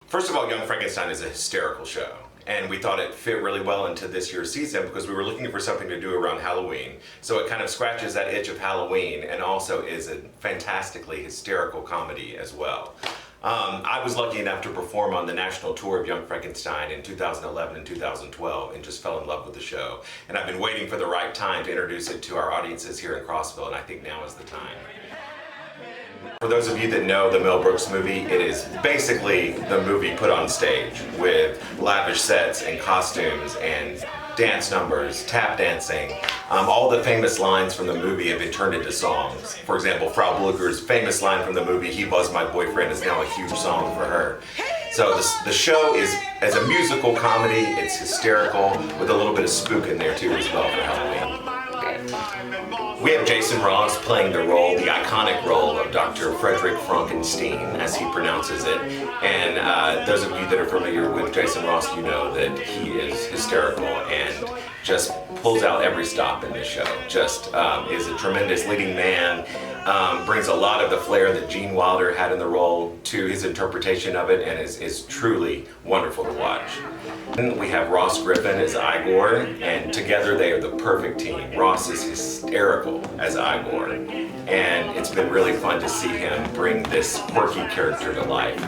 First of all, Young Frankenstein is a hysterical show, and we thought it fit really well into this year's season because we were looking for something to do around Halloween. So it kind of scratches that itch of Halloween and also is a fantastically hysterical comedy as well. I was lucky enough to perform on the national tour of Young Frankenstein in 2011 and 2012 and just fell in love with the show. And I've been waiting for the right time to introduce it to our audiences here in Crossville, and I think now is the time. For those of you that know the Mel Brooks movie, it is basically the movie put on stage with lavish sets and costumes and dance numbers, tap dancing. All the famous lines from the movie have been turned into songs. For example, Frau Blucher's famous line from the movie, "He was my boyfriend," is now a huge song for her. So the show is, as a musical comedy, it's hysterical with a little bit of spook in there too as well for Halloween. We have Jason Ross playing the role, the iconic role of Dr. Frederick Frankenstein, as he pronounces it. And those of you that are familiar with Jason Ross, you know that he is hysterical and just pulls out every stop in this show. Just is a tremendous leading man, brings a lot of the flair that Gene Wilder had in the role to his interpretation of it, and is truly wonderful to watch. Then we have Ross Griffin as Igor, and together they are the perfect team. Ross is hysterical as Igor, and it's been really fun to see him bring this quirky character to life.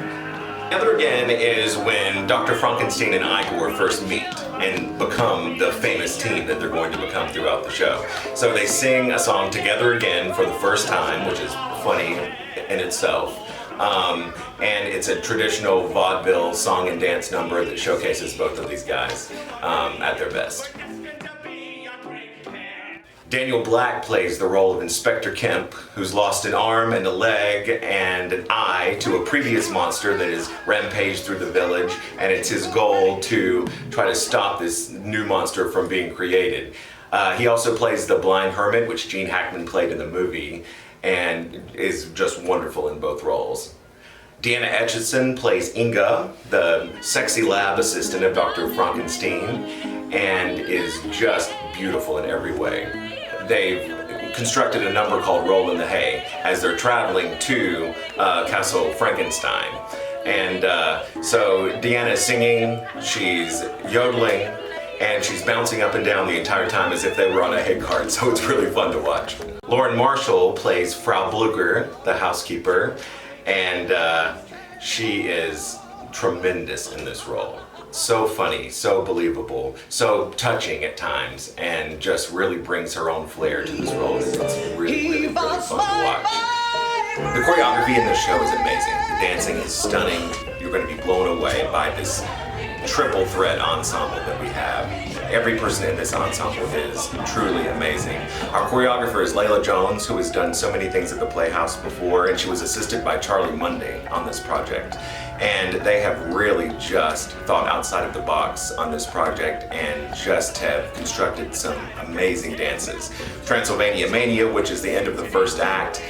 Together again is when Dr. Frankenstein and Igor first meet and become the famous team that they're going to become throughout the show. So they sing a song together again for the first time, which is funny in itself. And it's a traditional vaudeville song and dance number that showcases both of these guys at their best. Daniel Black plays the role of Inspector Kemp, who's lost an arm and a leg and an eye to a previous monster that has rampaged through the village, and it's his goal to try to stop this new monster from being created. He also plays the blind hermit, which Gene Hackman played in the movie, and is just wonderful in both roles. Deanna Etchison plays Inga, the sexy lab assistant of Dr. Frankenstein, and is just beautiful in every way. They've constructed a number called Roll in the Hay as they're traveling to Castle Frankenstein. And so Deanna is singing, she's yodeling, and she's bouncing up and down the entire time as if they were on a hay cart, so it's really fun to watch. Lauren Marshall plays Frau Blucher, the housekeeper, and she is tremendous in this role. So funny, so believable, so touching at times, and just really brings her own flair to this role. It's really fun to watch. The choreography in this show is amazing. The dancing is stunning. You're going to be blown away by this triple threat ensemble that we have. Every person in this ensemble is truly amazing. Our choreographer is Layla Jones, who has done so many things at the Playhouse before, and she was assisted by Charlie Monday on this project. And they have really just thought outside of the box on this project and just have constructed some amazing dances. Transylvania Mania, which is the end of the first act,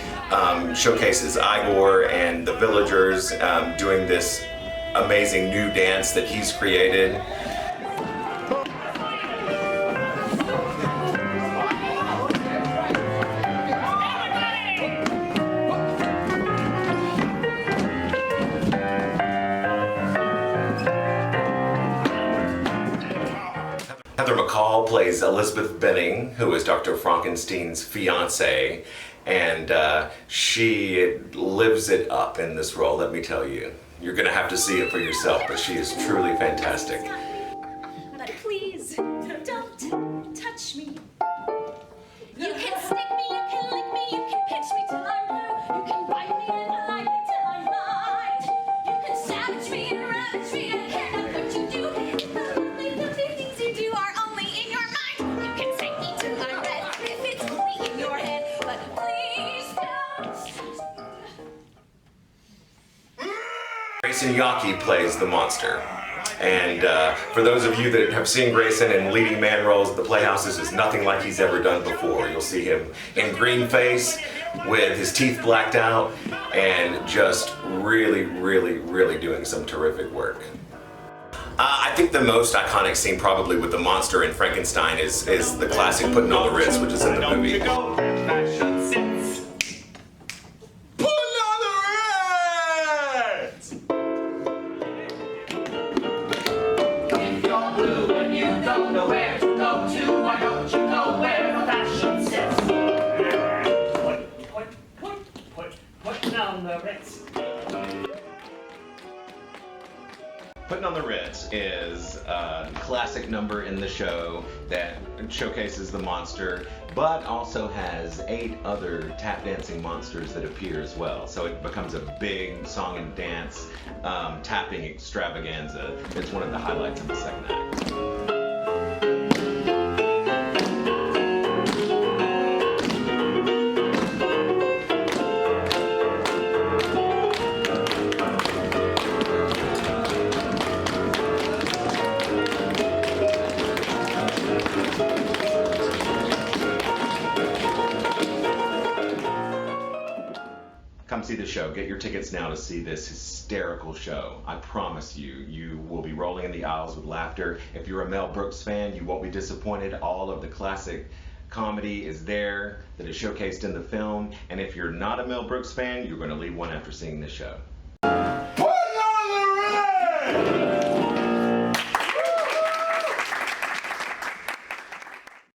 showcases Igor and the villagers doing this amazing new dance that he's created. Heather McCall plays Elizabeth Benning, who is Dr. Frankenstein's fiancé, and she lives it up in this role, let me tell you. You're gonna have to see it for yourself, but she is truly fantastic. But please, don't touch me. You can stick me, you can lick me, you can pinch me till I'm blue. You can bite me and bite me till I'm blind. You can savage me and ravage me, I care not what you do. The lovely things you do are only in your mind. You can take me till I'm red if it's only in your head. But please don't. Grayson Yockey plays the monster. And for those of you that have seen Grayson in leading man roles at the Playhouse, this is nothing like he's ever done before. You'll see him in green face with his teeth blacked out and just really doing some terrific work. I think the most iconic scene probably with the monster in Frankenstein is the classic Puttin on the Ritz, which is in the movie. all blue and you don't know where to go to. Why don't you go where the fashion sits? Putting on the Ritz. Puttin' on the Ritz is a classic number in the show that showcases the monster, but also has 8 other tap dancing monsters that appear as well. So it becomes a big song and dance tapping extravaganza. It's one of the highlights of the second act. Come see the show. Get your tickets now to see this hysterical show. I promise you, you will be rolling in the aisles with laughter. If you're a Mel Brooks fan, you won't be disappointed. All of the classic comedy is there that is showcased in the film. And if you're not a Mel Brooks fan, you're going to leave one after seeing this show.